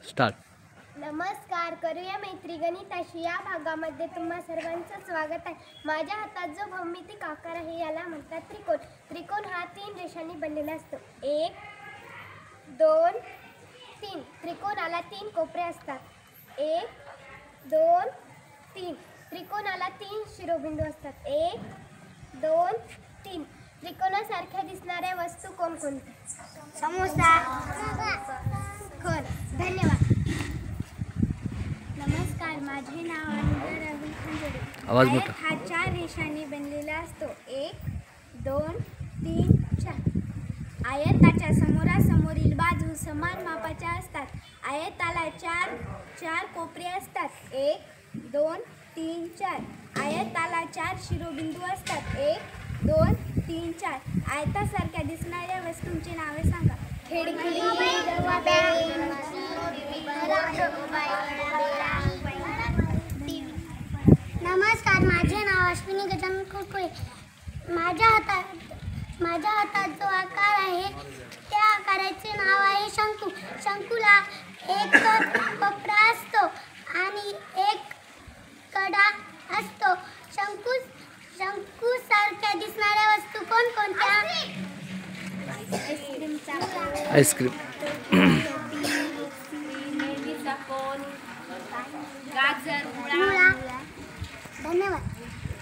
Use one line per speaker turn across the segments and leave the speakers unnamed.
Start.
नमस्कार. करूया मैत्री गणिताशी या भागामध्ये तुम्हा सर्वांचं स्वागत आहे. माझ्या हातात जो भौमितिक आकार आहे याला म्हणतात त्रिकोण. त्रिकोण हा 3 रेषांनी बनलेला असतो. 1 2 3. त्रिकोणाला 3 कोपरे असतात. 1 2 3. त्रिकोणाला 3 शिरोबिंदू असतात. 1 2 3. त्रिकोणासारख्या दिसणाऱ्या वस्तू कोणकोणत्या? समोसा. खरं. धन्यवाद. नमस्कार. माझे नाव अनिता राहुल खंजोडे.
आवाज मोठा.
हा 4 रेषांनी बनलेला असतो. 1 2 3 4. आयताच्या समोरासमोरील बाजू समान मापाच्या असतात. आयताला 4 कोपरे असतात. 1 2 3 4. आयताला 4 शिरोबिंदू असतात. 1 2 3 4. आयतासारख्या दिसणाऱ्या वस्तूंची नावे सांगा. खिडकी, नमस्कार. माझे नाव अश्विनी गजानन खोखोळे. माझ्या हातात जो आकार आहे त्या आकाराचे नाव आहे शंकू. शंकूला एक कोपरा असतो आणि एक कडा असतो. शंकू सारख्या दिसणाऱ्या वस्तू कोणकोणत्या?
आईस्क्रीम.
धन्यवाद.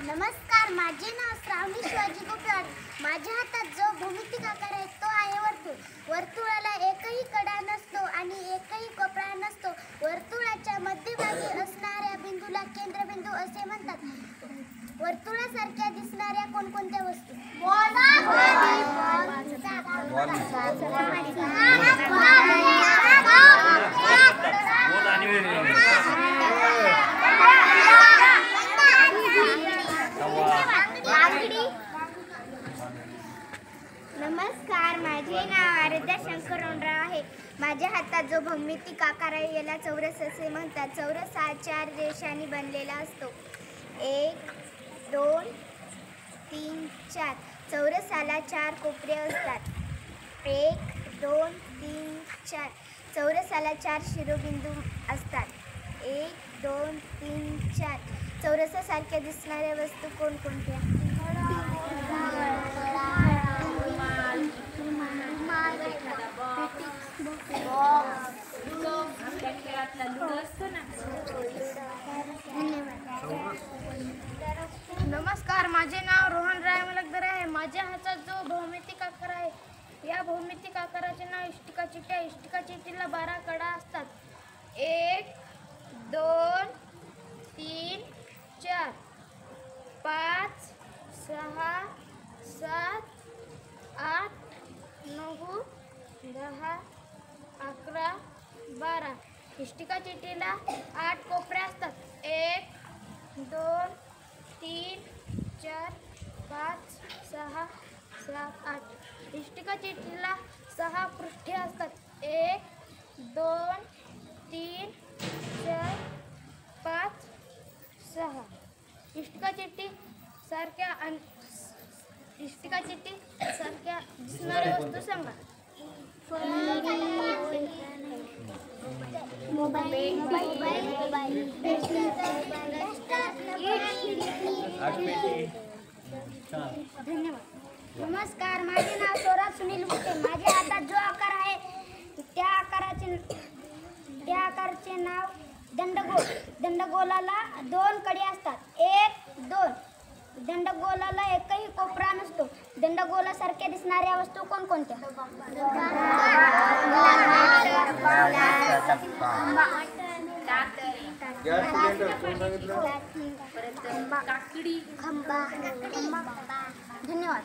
नमस्कार. माझे नाव श्रावणी शिवाजी गोपीवाड. माझ्या हातात जो भौमितिक आकार आहे तो आहे वर्तुळ. वर्तुळाला एकही कडा नसतो आणि एकही कोपरा नसतो. वर्तुळाच्या मध्यभागी असणाऱ्या बिंदूला केंद्रबिंदू असे म्हणतात. वर्तुळासारख्या दिसणाऱ्या कोणकोणत्या वस्तू? नमस्कार. माझे नाव आराध्या शंकर रोंडराव आहे. माझ्या हातात जो भौमितिक आकार आहे याला चौरस असे म्हणतात. चौरस हा 4 रेषांनी बनलेला असतो. 1 2 3 4. चौरसाला 4 कोपरे असतात. 1 2 3 4. चौरसाला 4 शिरोबिंदू असतात. 1 2 3 4. चौरसासारख्या दिसणाऱ्या वस्तू कोणकोणत्या? नमस्कार. माझे नाव रोहन राय मलकदर आहे. माझ्या हातात जो भौमितिक आकार आहे या भौमितिक आकाराचे नाव इष्टिका चिठ्ठी आहे. इष्टिका चिठ्ठीला 12 कडा असतात. 1 2 3 4 5 6 7 8 9 10 11 12. इष्टिका चिठ्ठीला 8 कोपरे असतात. 1 2 3 4 5 6 7 8. इष्टिका चिठ्ठीला 6 पृष्ठे असतात. 1 2 3 4 5 6. इष्टिका चिठ्ठी सारख्या दिसणाऱ्या वस्तू सांगा. धन्यवाद. नमस्कार. माझे नाव सौरभ सुनील गुप्ते. माझ्या हातात जो आकार आहे त्या आकाराचे नाव दंडगोल. दंडगोलाला 2 कडे असतात. 1 2. दंडगोलाला एकही कोपरा नसतो. दंडगोलासारख्या दिसणाऱ्या वस्तू कोणकोणत्या? धन्यवाद.